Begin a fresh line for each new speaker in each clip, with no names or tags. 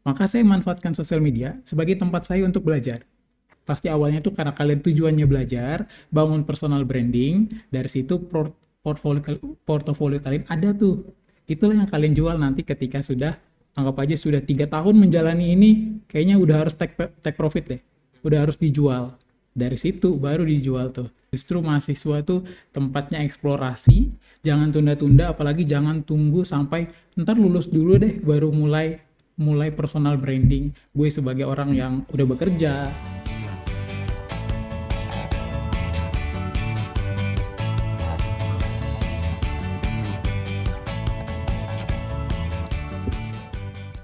Maka saya manfaatkan sosial media sebagai tempat saya untuk belajar. Pasti awalnya tuh karena kalian tujuannya belajar, bangun personal branding, dari situ portfolio, portofolio kalian ada tuh. Itulah yang kalian jual nanti ketika sudah, anggap aja sudah 3 tahun menjalani ini, kayaknya udah harus take profit deh. Udah harus dijual. Dari situ baru dijual tuh. Justru mahasiswa tuh tempatnya eksplorasi, jangan tunda-tunda, apalagi jangan tunggu sampai ntar lulus dulu deh baru mulai mulai personal branding. Gue sebagai orang yang udah bekerja.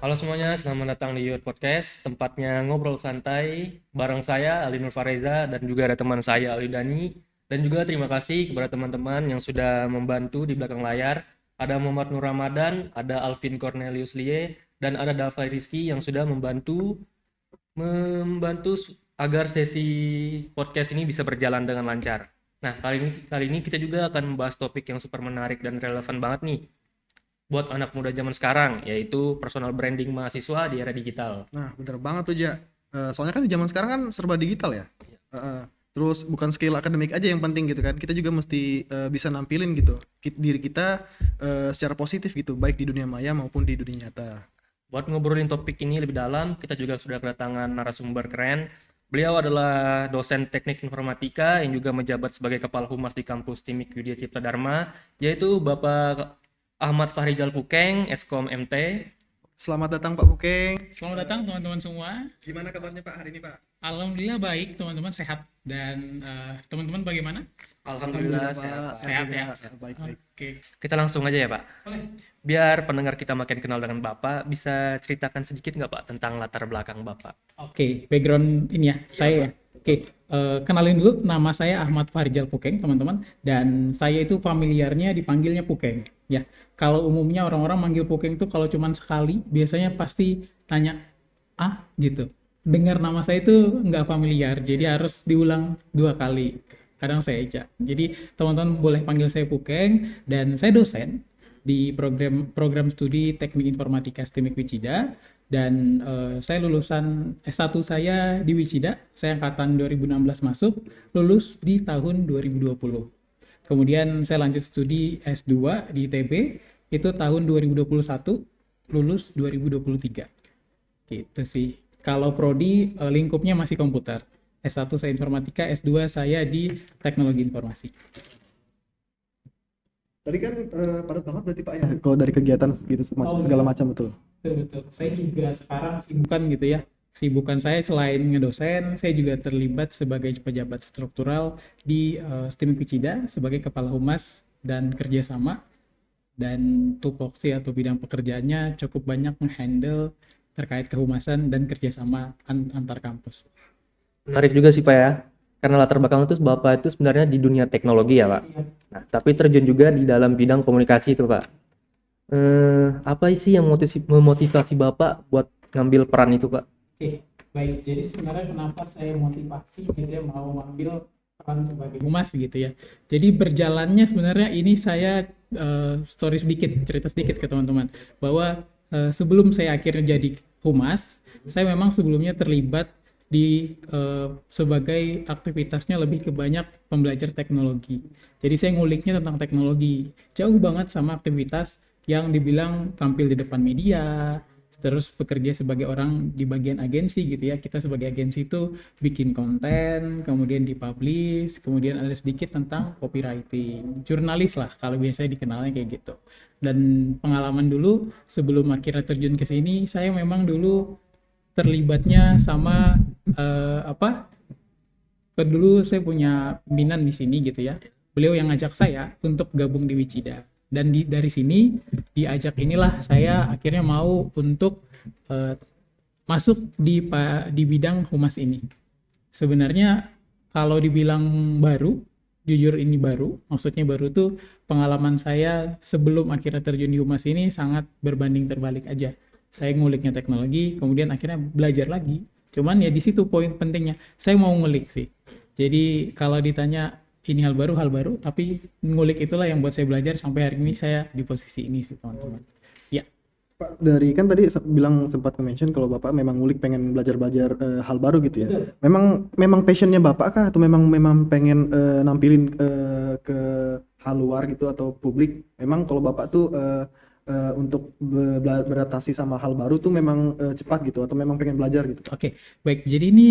Halo semuanya, selamat datang di Your Podcast, tempatnya ngobrol santai bareng saya Ali Nur Fareza dan juga ada teman saya Ali Dani. Dan juga terima kasih kepada teman-teman yang sudah membantu di belakang layar. Ada Muhammad Nur Ramadan, ada Alvin Cornelius Lie, dan ada Dava Rizky yang sudah membantu agar sesi podcast ini bisa berjalan dengan lancar. Nah, kali ini kita juga akan membahas topik yang super menarik dan relevan banget nih buat anak muda zaman sekarang, yaitu personal branding mahasiswa di era digital.
Nah, bener banget tuh, Ja. Soalnya kan di zaman sekarang kan serba digital ya. Terus bukan skill akademik aja yang penting gitu kan. Kita juga mesti bisa nampilin gitu diri kita secara positif gitu, baik di dunia maya maupun di dunia nyata.
Buat ngobrolin topik ini lebih dalam, kita juga sudah kedatangan narasumber keren. Beliau adalah dosen teknik informatika yang juga menjabat sebagai kepala humas di kampus Timik Widya Cipta Dharma, yaitu Bapak Ahmad Fahrijal Pukeng, Eskom MT.
Selamat datang Pak Bukeng.
Selamat datang teman-teman semua.
Gimana kabarnya Pak hari ini Pak?
Alhamdulillah baik, teman-teman sehat. Dan teman-teman bagaimana?
Alhamdulillah
Pak.
sehat, Pak.
Sehat ya?
Baik-baik.
Oke.
Kita langsung aja ya Pak.
Boleh.
Biar pendengar kita makin kenal dengan Bapak, bisa ceritakan sedikit nggak Pak tentang latar belakang Bapak?
Oke, background ini ya, saya ya. Oke, kenalin dulu, nama saya Ahmad Fahrijal Pukeng, teman-teman. Dan saya itu familiarnya dipanggilnya Pukeng. Ya, kalau umumnya orang-orang manggil Pukeng tuh kalau cuman sekali, biasanya pasti tanya, ah gitu. Dengar nama saya itu nggak familiar, jadi harus diulang 2 kali. Kadang saya ejak. Jadi teman-teman boleh panggil saya Pukeng, dan saya dosen di program studi Teknik Informatika STIMIK Wicida, dan saya lulusan S1 saya di Wicida, saya angkatan 2016 masuk, lulus di tahun 2020. Kemudian saya lanjut studi S2 di ITB, itu tahun 2021, lulus 2023. Gitu sih. Kalau prodi lingkupnya masih komputer. S1 saya informatika, S2 saya di teknologi informasi.
Tadi kan padat banget berarti Pak ya. Kalau dari kegiatan gitu segala macam betul.
Betul. Saya juga sekarang sibukan gitu ya. Sibukan saya selain ngedosen, saya juga terlibat sebagai pejabat struktural di STIMIK Wicida sebagai kepala humas dan kerjasama. Dan tupoksi atau bidang pekerjaannya cukup banyak menghandle terkait kehumasan dan kerjasama antar kampus.
Menarik juga sih Pak ya, karena latar belakang itu Bapak itu sebenarnya di dunia teknologi ya Pak. Nah, tapi terjun juga di dalam bidang komunikasi itu Pak. Apa sih yang memotivasi Bapak buat ngambil peran itu Pak?
Oke, baik. Jadi sebenarnya kenapa saya motivasi gitu ya mau ngambil peran sebagai humas gitu ya. Jadi berjalannya sebenarnya ini saya story sedikit, cerita sedikit ke teman-teman bahwa sebelum saya akhirnya jadi humas, saya memang sebelumnya terlibat di sebagai aktivitasnya lebih ke banyak pembelajar teknologi. Jadi saya nguliknya tentang teknologi. Jauh banget sama aktivitas yang dibilang tampil di depan media, terus bekerja sebagai orang di bagian agensi gitu ya. Kita sebagai agensi itu bikin konten, kemudian dipublish, kemudian ada sedikit tentang copywriting. Jurnalis lah kalau biasanya dikenalnya kayak gitu. Dan pengalaman dulu sebelum akhirnya terjun ke sini, saya memang dulu terlibatnya sama dulu saya punya pimpinan di sini gitu ya. Beliau yang ngajak saya untuk gabung di Wicida. Dan dari sini diajak inilah saya akhirnya mau untuk masuk di bidang humas ini. Sebenarnya kalau dibilang baru, jujur ini baru, maksudnya baru tuh pengalaman saya sebelum akhirnya terjun di humas ini sangat berbanding terbalik aja. Saya nguliknya teknologi, kemudian akhirnya belajar lagi. Cuman ya di situ poin pentingnya, saya mau ngulik sih. Jadi kalau ditanya ini hal baru, tapi ngulik itulah yang buat saya belajar sampai hari ini saya di posisi ini sih teman-teman. Ya.
Pak, dari kan tadi bilang sempat mention kalau Bapak memang ngulik pengen belajar-belajar hal baru gitu ya.
Betul.
Memang passionnya Bapak kah atau memang pengen nampilin ke hal luar gitu atau publik? Memang kalau Bapak tuh untuk beradaptasi sama hal baru tuh memang cepat gitu atau memang pengen belajar gitu, Pak?
Oke, baik. Jadi ini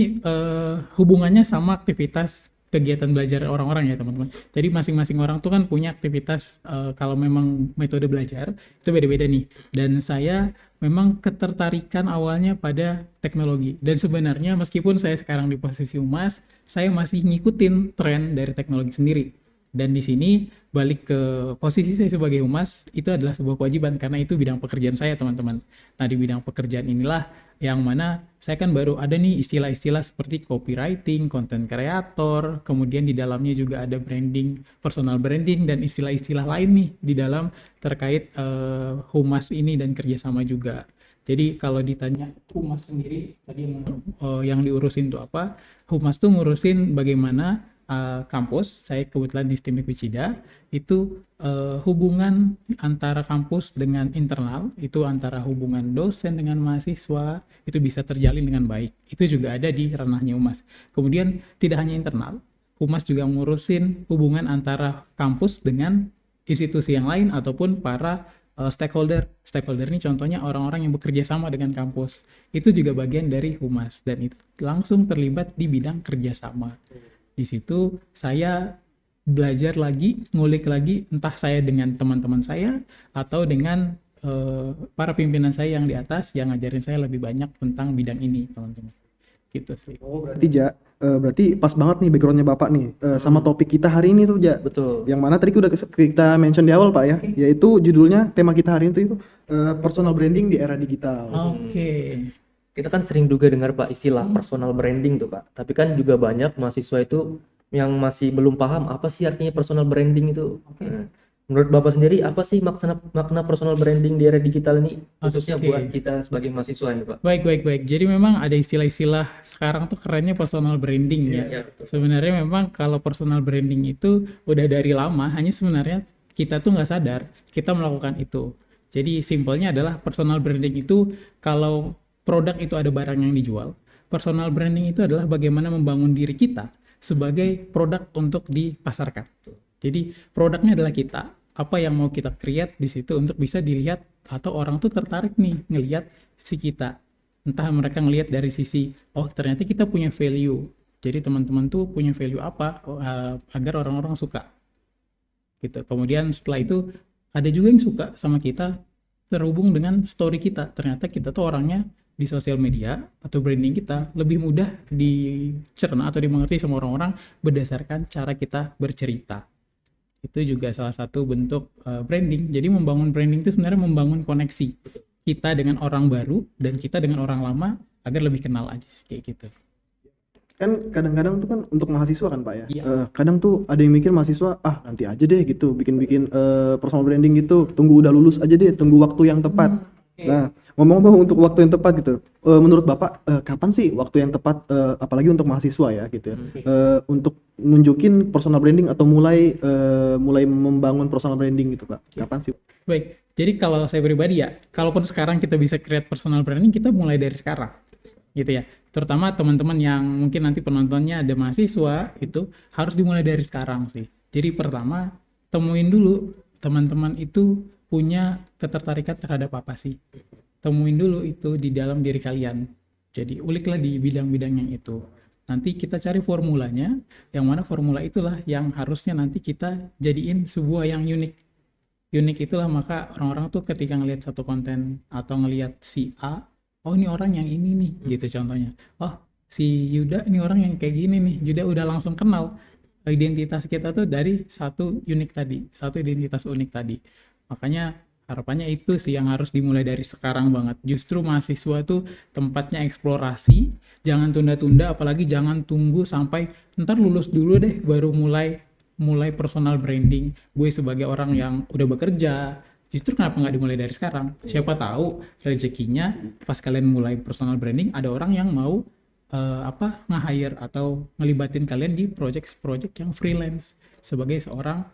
hubungannya sama aktivitas kegiatan belajar orang-orang ya teman-teman. Jadi masing-masing orang tuh kan punya aktivitas kalau memang metode belajar itu beda-beda nih. Dan saya memang ketertarikan awalnya pada teknologi. Dan sebenarnya meskipun saya sekarang di posisi humas, saya masih ngikutin tren dari teknologi sendiri. Dan di sini balik ke posisi saya sebagai humas itu adalah sebuah kewajiban karena itu bidang pekerjaan saya teman-teman. Nah di bidang pekerjaan inilah yang mana saya kan baru ada nih istilah-istilah seperti copywriting, content creator, kemudian di dalamnya juga ada branding, personal branding dan istilah-istilah lain nih di dalam terkait humas ini dan kerjasama juga. Jadi kalau ditanya humas sendiri tadi yang diurusin itu apa? Humas tuh ngurusin bagaimana kampus, saya kebetulan di STIMIK Wicida, itu hubungan antara kampus dengan internal, itu antara hubungan dosen dengan mahasiswa, itu bisa terjalin dengan baik. Itu juga ada di ranahnya humas. Kemudian tidak hanya internal, humas juga ngurusin hubungan antara kampus dengan institusi yang lain ataupun para stakeholder. Stakeholder ini contohnya orang-orang yang bekerja sama dengan kampus. Itu juga bagian dari humas dan itu langsung terlibat di bidang kerjasama. Di situ saya belajar lagi, ngulik lagi, entah saya dengan teman-teman saya atau dengan para pimpinan saya yang di atas yang ngajarin saya lebih banyak tentang bidang ini, teman-teman. Gitu sih.
Oh, berarti pas banget nih backgroundnya Bapak nih sama topik kita hari ini tuh, Ja.
Betul.
Yang mana tadi udah kita mention di awal, Pak ya, yaitu judulnya tema kita hari ini tuh personal branding di era digital.
Oke.
Kita kan sering juga dengar Pak istilah personal branding tuh Pak. Tapi kan juga banyak mahasiswa itu yang masih belum paham apa sih artinya personal branding itu. Nah, menurut Bapak sendiri apa sih makna personal branding di era digital ini khususnya
Oke.
buat kita sebagai mahasiswa ini Pak?
Baik. Jadi memang ada istilah-istilah sekarang tuh kerennya personal branding ya.
Iya, betul.
Sebenarnya memang kalau personal branding itu udah dari lama, hanya sebenarnya kita tuh nggak sadar kita melakukan itu. Jadi simpelnya adalah personal branding itu kalau produk itu ada barang yang dijual, personal branding itu adalah bagaimana membangun diri kita sebagai produk untuk dipasarkan. Jadi produknya adalah kita, apa yang mau kita create di situ untuk bisa dilihat atau orang tuh tertarik nih ngelihat si kita. Entah mereka ngelihat dari sisi, oh ternyata kita punya value. Jadi teman-teman tuh punya value apa agar orang-orang suka. Gitu. Kemudian setelah itu ada juga yang suka sama kita terhubung dengan story kita. Ternyata kita tuh orangnya di sosial media atau branding kita lebih mudah dicerna atau dimengerti sama orang-orang berdasarkan cara kita bercerita. Itu juga salah satu bentuk branding. Jadi membangun branding itu sebenarnya membangun koneksi kita dengan orang baru dan kita dengan orang lama agar lebih kenal aja kayak gitu.
Kan kadang-kadang tuh kan untuk mahasiswa kan, Pak ya.
Iya.
Kadang tuh ada yang mikir mahasiswa, nanti aja deh gitu bikin personal branding gitu, tunggu udah lulus aja deh, tunggu waktu yang tepat. Nah, ngomong-ngomong untuk waktu yang tepat gitu, menurut Bapak kapan sih waktu yang tepat, apalagi untuk mahasiswa ya gitu ya, untuk nunjukin personal branding atau mulai membangun personal branding gitu, Pak? Kapan sih?
Baik, jadi kalau saya pribadi ya, kalaupun sekarang kita bisa create personal branding, kita mulai dari sekarang, gitu ya. Terutama teman-teman yang mungkin nanti penontonnya ada mahasiswa, itu harus dimulai dari sekarang sih. Jadi pertama, temuin dulu teman-teman itu punya ketertarikan terhadap apa sih. Temuin dulu itu di dalam diri kalian. Jadi uliklah di bidang-bidang yang itu. Nanti kita cari formulanya, yang mana formula itulah yang harusnya nanti kita jadiin sebuah yang unik. Unik itulah maka orang-orang tuh ketika ngelihat satu konten atau ngelihat si A, oh ini orang yang ini nih, gitu contohnya. Oh si Yuda ini orang yang kayak gini nih, Yuda udah langsung kenal identitas kita tuh dari satu unik tadi, satu identitas unik tadi. Makanya harapannya itu sih yang harus dimulai dari sekarang banget. Justru mahasiswa tuh tempatnya eksplorasi, jangan tunda-tunda, apalagi jangan tunggu sampai ntar lulus dulu deh baru mulai personal branding. Gue sebagai orang yang udah bekerja, justru kenapa nggak dimulai dari sekarang? Siapa tahu rezekinya pas kalian mulai personal branding ada orang yang mau nge-hire atau ngelibatin kalian di project-project yang freelance sebagai seorang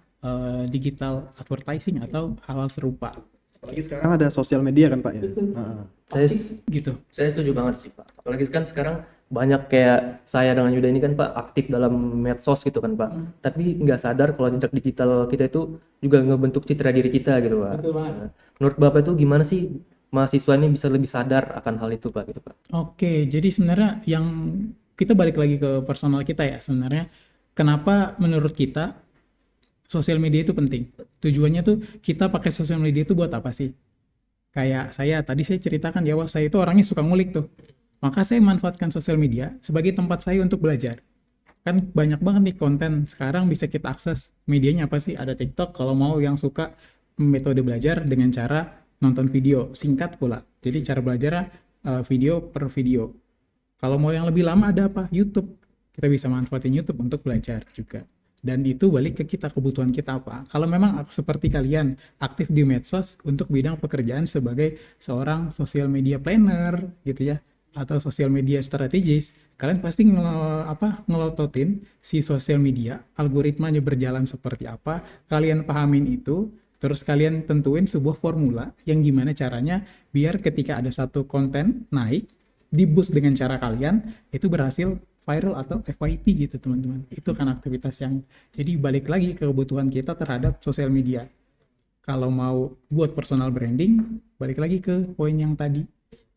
digital advertising atau hal-hal serupa.
Apalagi sekarang ada sosial media kan Pak ya.
Saya
gitu.
saya setuju banget sih Pak. Apalagi kan sekarang banyak kayak saya dengan Yuda ini kan Pak aktif dalam medsos gitu kan Pak. Tapi nggak sadar kalau jejak digital kita itu juga ngebentuk citra diri kita gitu Pak.
Betul banget.
Nah, menurut Bapak itu gimana sih mahasiswa ini bisa lebih sadar akan hal itu Pak gitu Pak?
Oke, jadi sebenarnya yang kita balik lagi ke personal kita ya sebenarnya. Kenapa menurut kita sosial media itu penting? Tujuannya tuh kita pakai sosial media itu buat apa sih? Kayak tadi saya ceritakan di awal, saya itu orangnya suka ngulik tuh. Maka saya manfaatkan sosial media sebagai tempat saya untuk belajar. Kan banyak banget nih konten sekarang bisa kita akses. Medianya apa sih? Ada TikTok kalau mau yang suka metode belajar dengan cara nonton video singkat pula. Jadi cara belajar video per video. Kalau mau yang lebih lama ada apa? YouTube. Kita bisa manfaatin YouTube untuk belajar juga. Dan itu balik ke kita, kebutuhan kita apa. Kalau memang seperti kalian aktif di medsos untuk bidang pekerjaan sebagai seorang social media planner gitu ya, atau social media strategis, kalian pasti ngelototin si social media, algoritmanya berjalan seperti apa, kalian pahamin itu, terus kalian tentuin sebuah formula yang gimana caranya biar ketika ada satu konten naik, di boost dengan cara kalian, itu berhasil viral atau FYP gitu teman-teman. Itu kan aktivitas yang jadi balik lagi ke kebutuhan kita terhadap sosial media. Kalau mau buat personal branding, balik lagi ke poin yang tadi.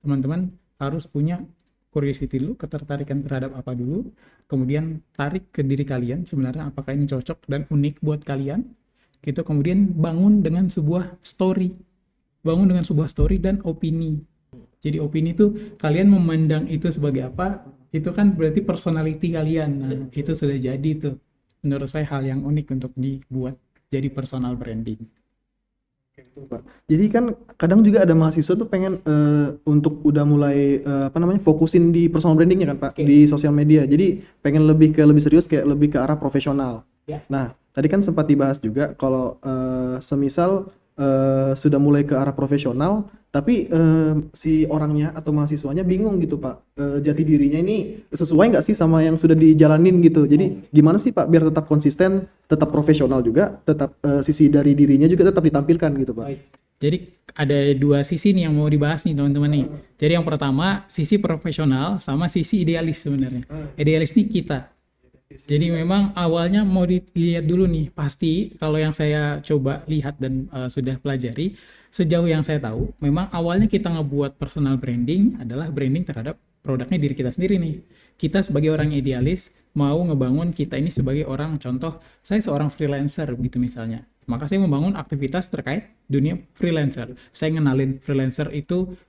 Teman-teman harus punya curiosity dulu, ketertarikan terhadap apa dulu, kemudian tarik ke diri kalian sebenarnya apakah ini cocok dan unik buat kalian. Gitu, kemudian bangun dengan sebuah story. Bangun dengan sebuah story dan opini. Jadi opini itu kalian memandang itu sebagai apa? Itu kan berarti personality kalian. Nah, itu sudah jadi tuh. Menurut saya hal yang unik untuk dibuat jadi personal branding.
Pak. Jadi kan kadang juga ada mahasiswa tuh pengen untuk udah mulai fokusin di personal brandingnya kan Pak di sosial media. Jadi pengen lebih serius kayak lebih ke arah profesional.
Ya.
Nah, tadi kan sempat dibahas juga kalau semisal sudah mulai ke arah profesional, tapi si orangnya atau mahasiswanya bingung gitu Pak, jati dirinya ini sesuai nggak sih sama yang sudah dijalanin gitu. Jadi gimana sih Pak biar tetap konsisten, tetap profesional juga, tetap sisi dari dirinya juga tetap ditampilkan gitu Pak.
Jadi ada dua sisi nih yang mau dibahas nih teman-teman nih. Jadi yang pertama sisi profesional sama sisi idealis sebenarnya. Idealis nih kita. Jadi memang awalnya mau dilihat dulu nih, pasti kalau yang saya coba lihat dan sudah pelajari, sejauh yang saya tahu, memang awalnya kita ngebuat personal branding adalah branding terhadap produknya diri kita sendiri nih. Kita sebagai orang idealis mau ngebangun kita ini sebagai orang, contoh saya seorang freelancer gitu misalnya. Maka saya membangun aktivitas terkait dunia freelancer. Saya ngenalin freelancer itu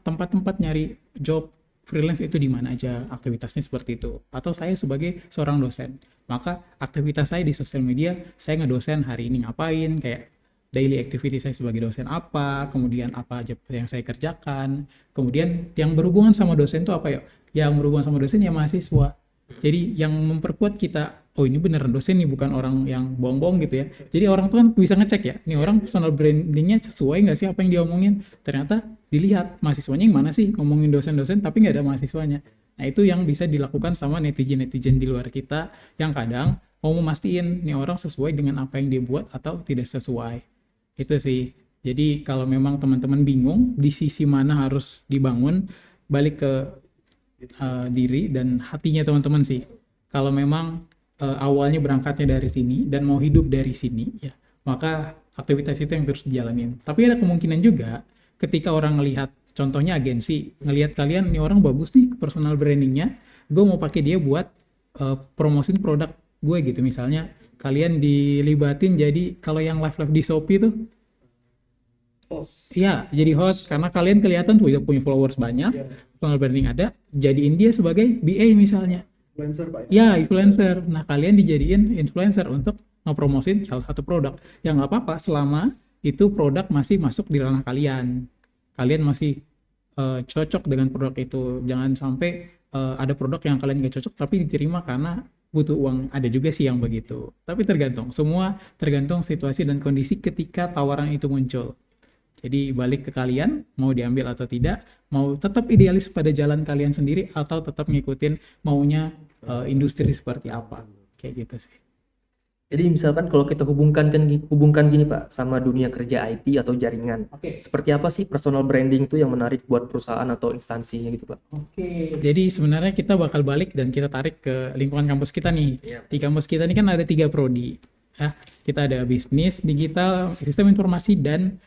tempat-tempat nyari job freelance itu di mana aja, aktivitasnya seperti itu. Atau saya sebagai seorang dosen, maka aktivitas saya di sosial media, saya ngedosen hari ini ngapain, kayak daily activity saya sebagai dosen apa, kemudian apa aja yang saya kerjakan, kemudian yang berhubungan sama dosen itu apa ya? Yang berhubungan sama dosen ya mahasiswa. Jadi yang memperkuat kita, oh ini beneran dosen nih, bukan orang yang bohong-bohong gitu ya. Jadi orang tuh kan bisa ngecek ya, ini orang personal brandingnya sesuai nggak sih apa yang dia omongin. Ternyata dilihat mahasiswanya yang mana sih ngomongin dosen-dosen tapi nggak ada mahasiswanya. Nah itu yang bisa dilakukan sama netizen-netizen di luar kita yang kadang mau memastiin nih orang sesuai dengan apa yang dia buat atau tidak sesuai. Itu sih. Jadi kalau memang teman-teman bingung di sisi mana harus dibangun, balik ke diri dan hatinya teman-teman sih. Kalau memang awalnya berangkatnya dari sini dan mau hidup dari sini ya, maka aktivitas itu yang terus dijalanin. Tapi ada kemungkinan juga ketika orang ngelihat, contohnya agensi ngelihat kalian nih orang bagus nih personal brandingnya, gue mau pakai dia buat promosin produk gue gitu. Misalnya kalian dilibatin jadi kalau yang live di Shopee tuh ya jadi host karena kalian kelihatan tuh udah punya followers banyak, personal branding ada, jadiin dia sebagai BA misalnya.
Influencer Pak.
Ya, influencer. Nah, kalian dijadiin influencer untuk ngepromosin salah satu produk. Ya nggak apa-apa selama itu produk masih masuk di ranah kalian. Kalian masih cocok dengan produk itu. Jangan sampai ada produk yang kalian nggak cocok tapi diterima karena butuh uang. Ada juga sih yang begitu. Tapi tergantung. Semua tergantung situasi dan kondisi ketika tawaran itu muncul. Jadi balik ke kalian, mau diambil atau tidak, mau tetap idealis pada jalan kalian sendiri atau tetap ngikutin maunya industri seperti apa. Kayak gitu sih.
Jadi misalkan kalau kita hubungkan gini Pak sama dunia kerja IT atau jaringan.
Oke.
Seperti apa sih personal branding itu yang menarik buat perusahaan atau instansinya gitu Pak?
Oke. Jadi sebenarnya kita bakal balik dan kita tarik ke lingkungan kampus kita nih.
Iya.
Di kampus kita ini kan ada 3 prodi. Ya, kita ada bisnis, digital, sistem informasi, dan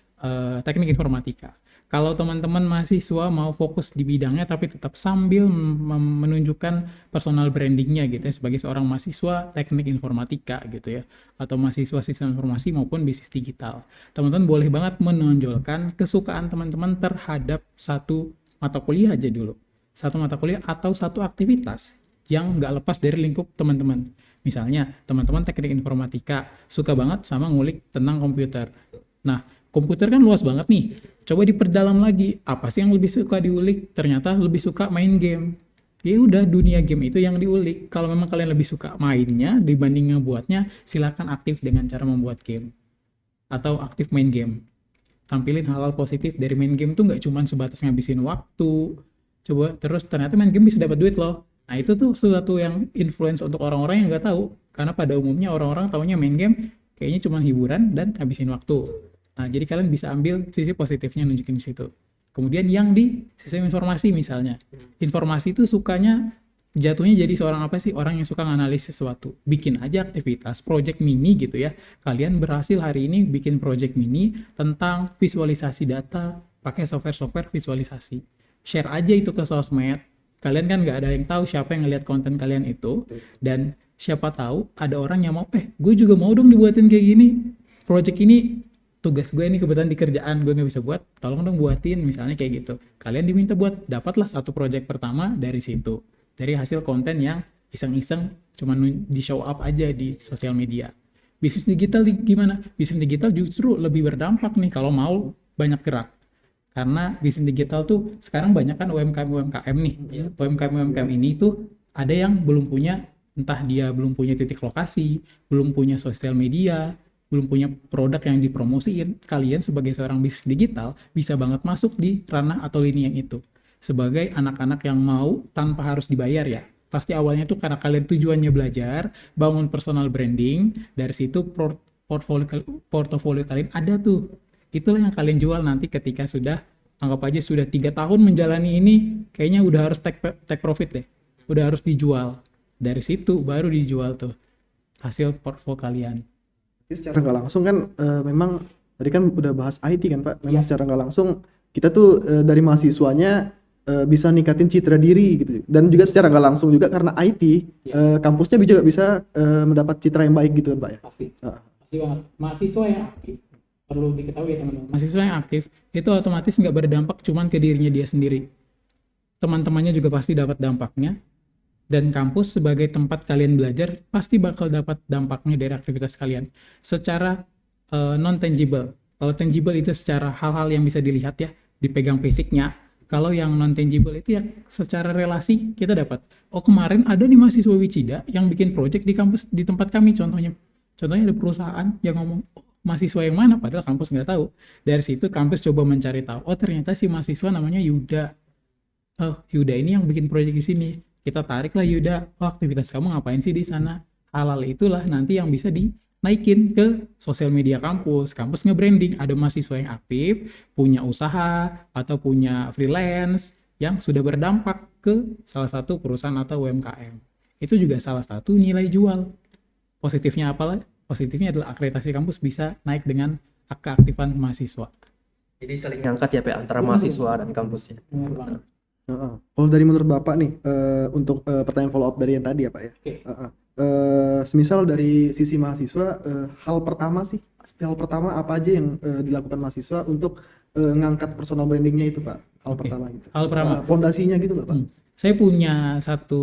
teknik informatika. Kalau teman-teman mahasiswa mau fokus di bidangnya tapi tetap sambil menunjukkan personal brandingnya gitu ya sebagai seorang mahasiswa teknik informatika gitu ya atau mahasiswa sistem informasi maupun bisnis digital, teman-teman boleh banget menonjolkan kesukaan teman-teman terhadap satu mata kuliah aja dulu, satu mata kuliah atau satu aktivitas yang nggak lepas dari lingkup teman-teman. Misalnya teman-teman teknik informatika suka banget sama ngulik tentang komputer. Nah, komputer kan luas banget nih. Coba diperdalam lagi. Apa sih yang lebih suka diulik? Ternyata lebih suka main game. Ya udah, dunia game itu yang diulik. Kalau memang kalian lebih suka mainnya dibanding ngebuatnya, silakan aktif dengan cara membuat game. Atau aktif main game. Tampilin hal-hal positif dari main game tuh nggak cuma sebatas ngabisin waktu. Coba terus ternyata main game bisa dapat duit loh. Nah itu tuh sesuatu yang influence untuk orang-orang yang nggak tahu. Karena pada umumnya orang-orang taunya main game kayaknya cuma hiburan dan habisin waktu. Nah, jadi kalian bisa ambil sisi positifnya nunjukin di situ. Kemudian yang di sistem informasi misalnya. Informasi itu sukanya jatuhnya jadi seorang apa sih? Orang yang suka nganalisis sesuatu. Bikin aja aktivitas, project mini gitu ya. Kalian berhasil hari ini bikin project mini tentang visualisasi data, pakai software-software visualisasi. Share aja itu ke sosmed. Kalian kan nggak ada yang tahu siapa yang ngeliat konten kalian itu. Dan siapa tahu ada orang yang mau, gue juga mau dong dibuatin kayak gini. Project ini tugas gue ini kebetulan di kerjaan gue nggak bisa buat, tolong dong buatin misalnya kayak gitu. Kalian diminta buat, dapatlah satu project pertama dari situ, dari hasil konten yang iseng-iseng cuman di show up aja di sosial media. Bisnis digital gimana? Bisnis digital justru lebih berdampak nih kalau mau banyak gerak, karena bisnis digital tuh sekarang banyak kan UMKM nih. UMKM ini tuh ada yang belum punya, entah dia belum punya titik lokasi, belum punya sosial media, belum punya produk yang dipromosiin. Kalian sebagai seorang bisnis digital bisa banget masuk di ranah atau lini yang itu sebagai anak-anak yang mau tanpa harus dibayar ya. Pasti awalnya tuh karena kalian tujuannya belajar, bangun personal branding, dari situ portofolio kalian ada tuh. Itulah yang kalian jual nanti ketika sudah, anggap aja sudah 3 tahun menjalani ini, kayaknya udah harus take profit deh, udah harus dijual. Dari situ baru dijual tuh hasil portfolio kalian.
Jadi secara nggak langsung kan memang tadi kan udah bahas IT kan Pak. Memang secara nggak langsung kita tuh dari mahasiswanya bisa ningkatin citra diri gitu. Dan juga secara nggak langsung juga karena IT kampusnya juga bisa mendapat citra yang baik gitu kan Pak ya.
Pasti banget. Mahasiswa yang aktif, perlu diketahui ya teman-teman. Mahasiswa yang aktif itu otomatis nggak berdampak cuman ke dirinya dia sendiri. Teman-temannya juga pasti dapat dampaknya. Dan kampus sebagai tempat kalian belajar pasti bakal dapat dampaknya dari aktivitas kalian secara non-tangible. Kalau tangible itu secara hal-hal yang bisa dilihat ya, dipegang fisiknya. Kalau yang non-tangible itu ya secara relasi kita dapat. Oh kemarin ada nih mahasiswa Wicida yang bikin project di kampus, di tempat kami contohnya. Contohnya ada perusahaan yang ngomong, oh, mahasiswa yang mana? Padahal kampus nggak tahu. Dari situ kampus coba mencari tahu. Oh ternyata si mahasiswa namanya Yuda. Oh Yuda ini yang bikin project di sini. Kita tariklah Yuda, oh aktivitas kamu ngapain sih di sana? Hal-hal itulah nanti yang bisa dinaikin ke sosial media kampus. Kampus nge-branding, ada mahasiswa yang aktif, punya usaha, atau punya freelance, yang sudah berdampak ke salah satu perusahaan atau UMKM. Itu juga salah satu nilai jual. Positifnya apalah? Positifnya adalah akreditasi kampus bisa naik dengan keaktifan mahasiswa.
Jadi saling ngangkat ya Pak antara mahasiswa dan kampusnya.
Benar banget.
Kalau dari menurut Bapak nih untuk pertanyaan follow up dari yang tadi ya Pak ya.
Oke.
Semisal dari sisi mahasiswa hal pertama apa aja yang dilakukan mahasiswa untuk ngangkat personal brandingnya itu Pak? Hal
Oke.
pertama gitu.
Hal pertama.
Pondasinya gitu loh Pak.
Saya punya satu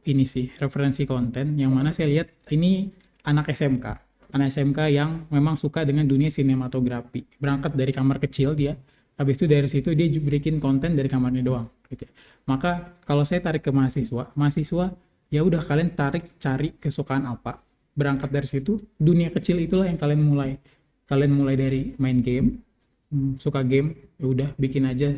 ini sih, referensi konten yang mana saya lihat ini anak SMK yang memang suka dengan dunia sinematografi. Berangkat dari kamar kecil dia, habis itu dari situ dia bikin konten dari kamarnya doang gitu. Maka kalau saya tarik ke mahasiswa ya udah kalian cari kesukaan apa. Berangkat dari situ, dunia kecil itulah yang kalian mulai. Kalian mulai dari main game, suka game, ya udah bikin aja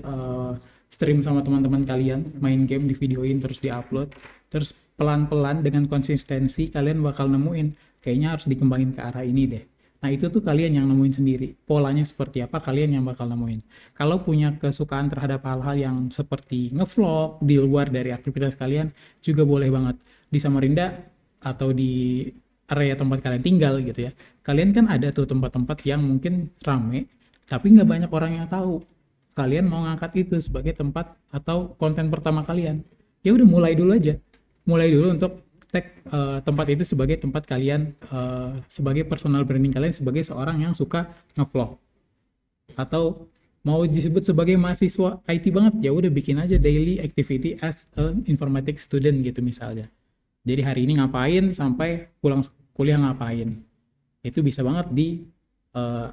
stream sama teman-teman kalian, main game, di videoin terus di-upload. Terus pelan-pelan dengan konsistensi kalian bakal nemuin kayaknya harus dikembangin ke arah ini deh. Nah, itu tuh kalian yang nemuin sendiri. Polanya seperti apa, kalian yang bakal nemuin. Kalau punya kesukaan terhadap hal-hal yang seperti ngevlog di luar dari aktivitas kalian, juga boleh banget. Di Samarinda atau di area tempat kalian tinggal gitu ya. Kalian kan ada tuh tempat-tempat yang mungkin rame, tapi nggak banyak orang yang tahu. Kalian mau ngangkat itu sebagai tempat atau konten pertama kalian. Ya udah mulai dulu aja. Mulai dulu untuk tag tempat itu sebagai tempat kalian, sebagai personal branding kalian sebagai seorang yang suka ngevlog, atau mau disebut sebagai mahasiswa IT banget, ya udah bikin aja daily activity as an informatics student gitu misalnya. Jadi hari ini ngapain sampai pulang kuliah ngapain, itu bisa banget di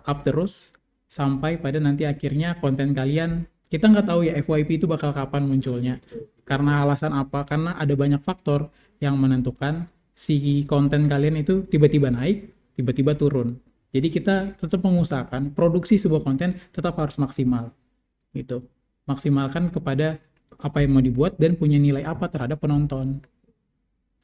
up terus sampai pada nanti akhirnya konten kalian. Kita nggak tahu ya FYP itu bakal kapan munculnya, karena alasan apa, karena ada banyak faktor yang menentukan si konten kalian itu tiba-tiba naik, tiba-tiba turun. Jadi kita tetap mengusahakan produksi sebuah konten tetap harus maksimal gitu. Maksimalkan kepada apa yang mau dibuat dan punya nilai apa terhadap penonton.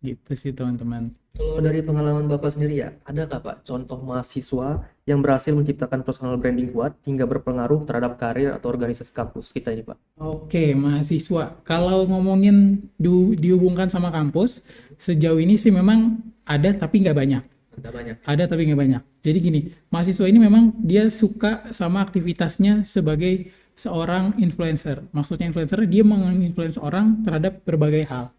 Gitu sih teman-teman.
Kalau dari pengalaman Bapak sendiri ya, adakah Pak contoh mahasiswa yang berhasil menciptakan personal branding kuat hingga berpengaruh terhadap karir atau organisasi kampus kita ini Pak?
Oke, mahasiswa. Kalau ngomongin dihubungkan sama kampus, sejauh ini sih memang ada tapi nggak banyak.
Ada banyak.
Ada tapi nggak banyak. Jadi gini, mahasiswa ini memang dia suka sama aktivitasnya sebagai seorang influencer. Maksudnya influencer, dia menginfluence orang terhadap berbagai hal.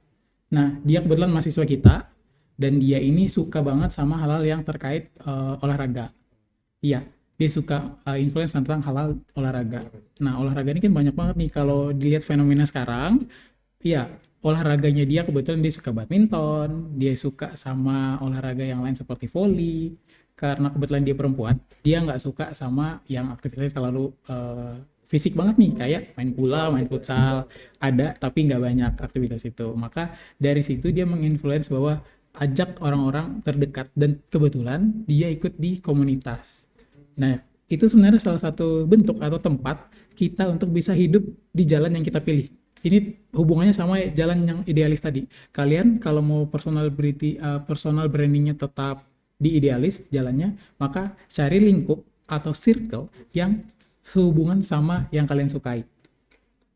Nah, dia kebetulan mahasiswa kita, dan dia ini suka banget sama hal-hal yang terkait olahraga. Iya, dia suka influence tentang hal-hal olahraga. Nah, olahraga ini kan banyak banget nih kalau dilihat fenomena sekarang. Iya, olahraganya dia kebetulan dia suka badminton, dia suka sama olahraga yang lain seperti volley. Karena kebetulan dia perempuan, dia nggak suka sama yang aktivitas terlalu fisik banget nih, kayak main bola, main futsal, ada tapi nggak banyak aktivitas itu. Maka dari situ dia menginfluence bahwa ajak orang-orang terdekat, dan kebetulan dia ikut di komunitas. Nah, itu sebenarnya salah satu bentuk atau tempat kita untuk bisa hidup di jalan yang kita pilih. Ini hubungannya sama jalan yang idealis tadi. Kalian kalau mau personal brandingnya tetap di idealis jalannya, maka cari lingkup atau circle yang sehubungan sama yang kalian sukai.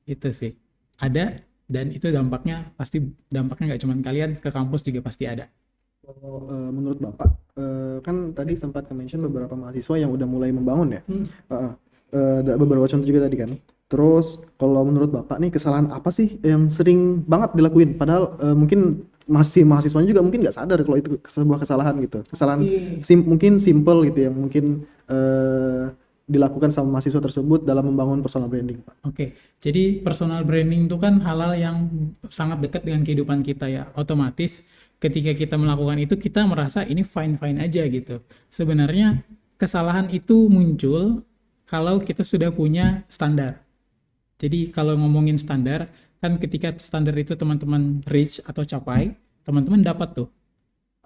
Itu sih ada, dan itu dampaknya nggak cuma kalian, ke kampus juga pasti ada.
Kalau menurut Bapak, kan tadi sempat mention beberapa mahasiswa yang udah mulai membangun ya. Ada beberapa contoh juga tadi kan. Terus kalau menurut Bapak nih, kesalahan apa sih yang sering banget dilakuin? Padahal mungkin mahasiswanya juga mungkin nggak sadar kalau itu sebuah kesalahan gitu. Kesalahan mungkin simple gitu, yang mungkin dilakukan sama mahasiswa tersebut dalam membangun personal branding, Pak.
Oke, jadi personal branding itu kan hal-hal yang sangat dekat dengan kehidupan kita ya. Otomatis ketika kita melakukan itu, kita merasa ini fine-fine aja gitu. Sebenarnya kesalahan itu muncul kalau kita sudah punya standar. Jadi kalau ngomongin standar, kan ketika standar itu teman-teman reach atau capai, teman-teman dapat tuh,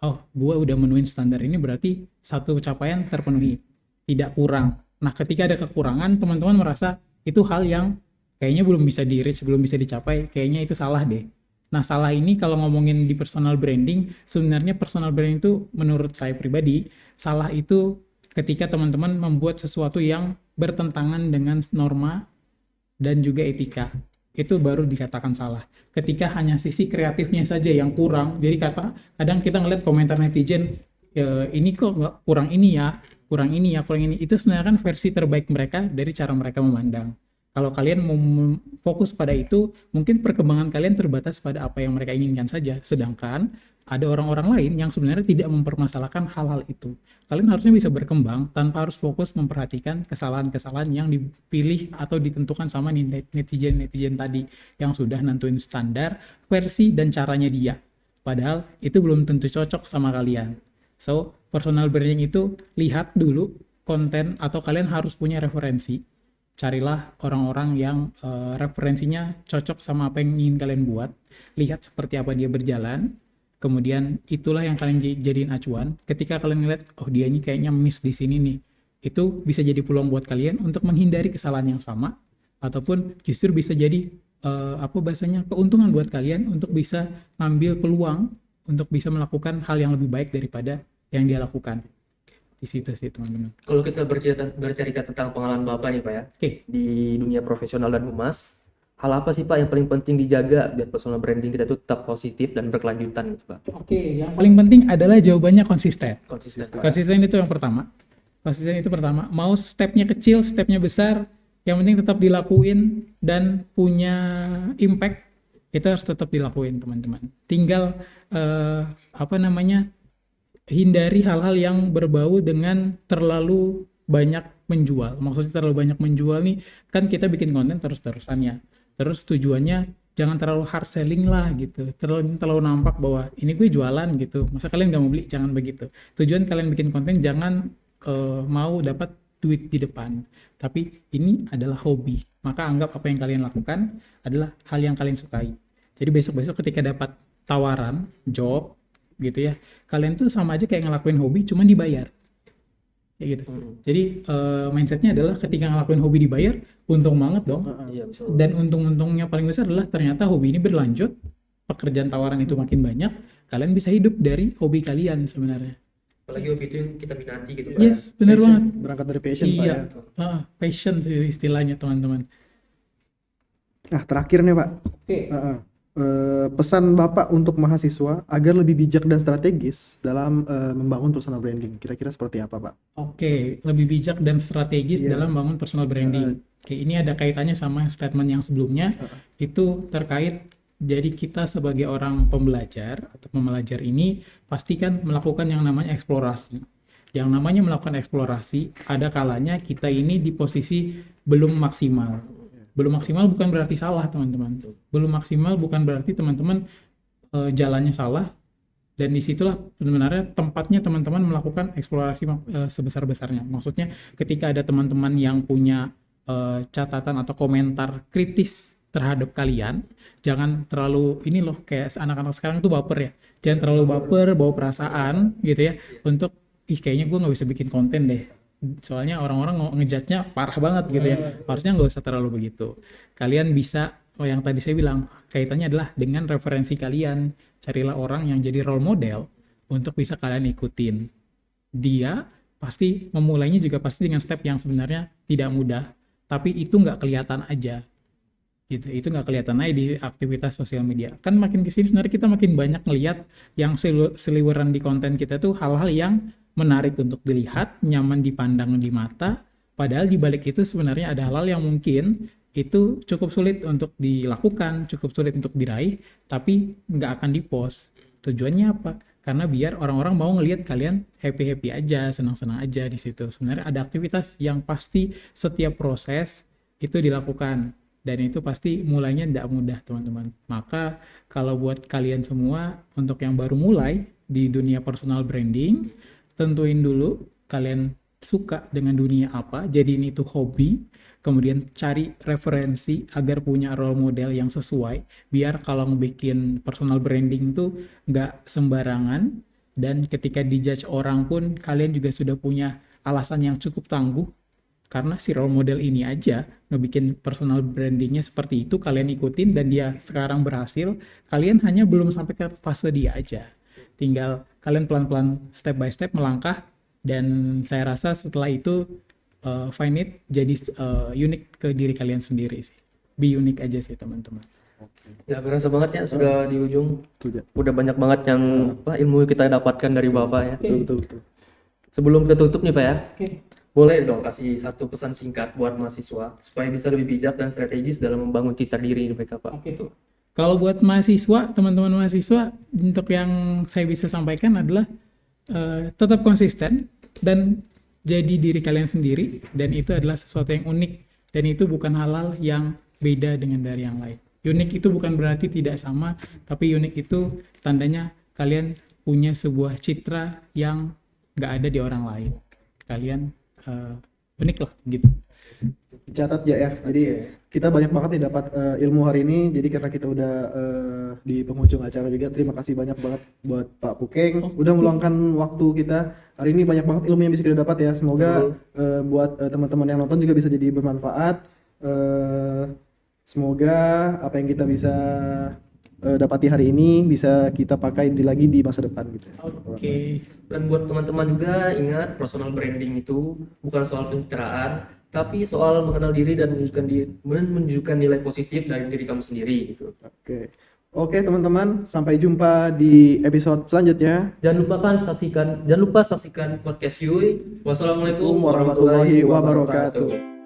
oh, gua udah menuhin standar ini, berarti satu capaian terpenuhi, tidak kurang. Nah, ketika ada kekurangan, teman-teman merasa itu hal yang kayaknya belum bisa di-reach, belum bisa dicapai, kayaknya itu salah deh. Nah, salah ini kalau ngomongin di personal branding, sebenarnya personal branding itu menurut saya pribadi, salah itu ketika teman-teman membuat sesuatu yang bertentangan dengan norma dan juga etika. Itu baru dikatakan salah. Ketika hanya sisi kreatifnya saja yang kurang, jadi kadang kita ngeliat komentar netizen, ini kok nggak kurang ini ya, kurang ini ya, kurang ini. Itu sebenarnya kan versi terbaik mereka dari cara mereka memandang. Kalau kalian mau fokus pada itu, mungkin perkembangan kalian terbatas pada apa yang mereka inginkan saja. Sedangkan ada orang-orang lain yang sebenarnya tidak mempermasalahkan hal-hal itu. Kalian harusnya bisa berkembang tanpa harus fokus memperhatikan kesalahan-kesalahan yang dipilih atau ditentukan sama netizen-netizen tadi yang sudah nentuin standar, versi, dan caranya dia. Padahal itu belum tentu cocok sama kalian. So, personal branding itu lihat dulu konten, atau kalian harus punya referensi. Carilah orang-orang yang referensinya cocok sama apa yang ingin kalian buat. Lihat seperti apa dia berjalan. Kemudian itulah yang kalian jadiin acuan. Ketika kalian ngeliat, oh dia ini kayaknya miss di sini nih. Itu bisa jadi peluang buat kalian untuk menghindari kesalahan yang sama. Ataupun justru bisa jadi keuntungan buat kalian untuk bisa ngambil peluang untuk bisa melakukan hal yang lebih baik daripada yang dia lakukan. Di situ sih teman-teman.
Kalau kita bercerita tentang pengalaman Bapak nih Pak ya,
Oke.
di dunia profesional dan humas, hal apa sih Pak yang paling penting dijaga biar personal branding kita itu tetap positif dan berkelanjutan gitu Pak?
Oke, yang paling penting adalah jawabannya konsisten.
Konsisten Pak.
Konsisten itu yang pertama. Konsisten itu pertama. Mau stepnya kecil, stepnya besar, yang penting tetap dilakuin dan punya impact, itu harus tetap dilakuin teman-teman. Tinggal hindari hal-hal yang berbau dengan terlalu banyak menjual. Maksudnya terlalu banyak menjual nih, kan kita bikin konten terus-terusan ya. Terus tujuannya jangan terlalu hard selling lah gitu. Terlalu nampak bahwa ini gue jualan gitu. Masa kalian nggak mau beli? Jangan begitu. Tujuan kalian bikin konten jangan mau dapat duit di depan. Tapi ini adalah hobi. Maka anggap apa yang kalian lakukan adalah hal yang kalian sukai. Jadi besok-besok ketika dapat tawaran job gitu ya, kalian tuh sama aja kayak ngelakuin hobi cuman dibayar kayak gitu. Jadi mindsetnya adalah ketika ngelakuin hobi dibayar, untung banget dong.
Iya, betul.
Dan untung-untungnya paling besar adalah ternyata hobi ini berlanjut, pekerjaan tawaran itu makin banyak, kalian bisa hidup dari hobi kalian sebenarnya.
Apalagi hobi itu yang kita minati gitu Pak.
Yes, benar banget.
Berangkat dari passion Pak
Iya,
ya.
passion sih istilahnya teman-teman.
Nah, terakhir nih Pak.
Oke.
Pesan Bapak untuk mahasiswa agar lebih bijak dan strategis dalam membangun personal branding. Kira-kira seperti apa, Pak?
Oke, lebih bijak dan strategis
Iya.
dalam bangun personal branding. Oke, ini ada kaitannya sama statement yang sebelumnya. Itu terkait, jadi kita sebagai orang pembelajar atau pembelajar ini pastikan melakukan yang namanya eksplorasi. Yang namanya melakukan eksplorasi, ada kalanya kita ini di posisi belum maksimal. Belum maksimal bukan berarti salah, teman-teman. Belum maksimal bukan berarti teman-teman jalannya salah. Dan disitulah sebenarnya tempatnya teman-teman melakukan eksplorasi sebesar-besarnya. Maksudnya ketika ada teman-teman yang punya catatan atau komentar kritis terhadap kalian, jangan terlalu, ini loh kayak anak-anak sekarang tuh baper ya. Jangan terlalu baper, bawa perasaan gitu ya, untuk kayaknya gue nggak bisa bikin konten deh. Soalnya orang-orang ngejudge-nya parah banget gitu ya. Harusnya nggak usah terlalu begitu. Kalian bisa, yang tadi saya bilang, kaitannya adalah dengan referensi kalian. Carilah orang yang jadi role model untuk bisa kalian ikutin. Dia pasti memulainya juga pasti dengan step yang sebenarnya tidak mudah, tapi itu nggak kelihatan aja. Gitu. Itu nggak kelihatan aja di aktivitas sosial media. Kan makin kesini sebenarnya kita makin banyak ngelihat yang seliweran di konten kita tuh hal-hal yang menarik untuk dilihat, nyaman dipandang di mata, padahal di balik itu sebenarnya ada hal-hal yang mungkin itu cukup sulit untuk dilakukan, cukup sulit untuk diraih, tapi nggak akan dipost. Tujuannya apa? Karena biar orang-orang mau ngelihat kalian happy-happy aja, senang-senang aja di situ. Sebenarnya ada aktivitas yang pasti setiap proses itu dilakukan, dan itu pasti mulainya tidak mudah, teman-teman. Maka kalau buat kalian semua untuk yang baru mulai di dunia personal branding, tentuin dulu kalian suka dengan dunia apa, jadiin itu hobi, kemudian cari referensi agar punya role model yang sesuai, biar kalau ngebikin personal branding tuh nggak sembarangan, dan ketika dijudge orang pun kalian juga sudah punya alasan yang cukup tangguh, karena si role model ini aja ngebikin personal brandingnya seperti itu, kalian ikutin dan dia sekarang berhasil, kalian hanya belum sampai ke fase dia aja. Tinggal kalian pelan-pelan step by step melangkah, dan saya rasa setelah itu find it jadi unik ke diri kalian sendiri sih. Be unik aja sih teman-teman.
Ya berasa banget ya sudah di ujung.
Betul, ya.
Udah banyak banget yang ilmu kita dapatkan dari Bapak ya.
Betul.
Sebelum kita tutup nih Pak ya,
Oke.
boleh dong kasih satu pesan singkat buat mahasiswa supaya bisa lebih bijak dan strategis dalam membangun citra diri mereka Pak.
Oke tuh. Kalau buat mahasiswa, teman-teman mahasiswa, untuk yang saya bisa sampaikan adalah tetap konsisten dan jadi diri kalian sendiri, dan itu adalah sesuatu yang unik, dan itu bukan hal-hal yang beda dengan dari yang lain. Unik itu bukan berarti tidak sama, tapi unik itu tandanya kalian punya sebuah citra yang nggak ada di orang lain. Kalian unik lah gitu.
Catat ya. Jadi kita banyak banget nih dapat ilmu hari ini. Jadi karena kita udah di penghujung acara juga, terima kasih banyak banget buat Pak Pukeng udah meluangkan waktu kita hari ini. Banyak banget ilmu yang bisa kita dapat ya. Semoga buat teman-teman yang nonton juga bisa jadi bermanfaat. Semoga apa yang kita bisa dapati hari ini bisa kita pakai lagi di masa depan gitu.
Oke.
Dan buat teman-teman juga ingat personal branding itu bukan soal pencitraan, tapi soal mengenal diri dan menunjukkan nilai positif dari diri kamu sendiri gitu.
Oke teman-teman, sampai jumpa di episode selanjutnya.
Jangan lupa saksikan podcast Yui. Wassalamualaikum
Warahmatullahi wabarakatuh.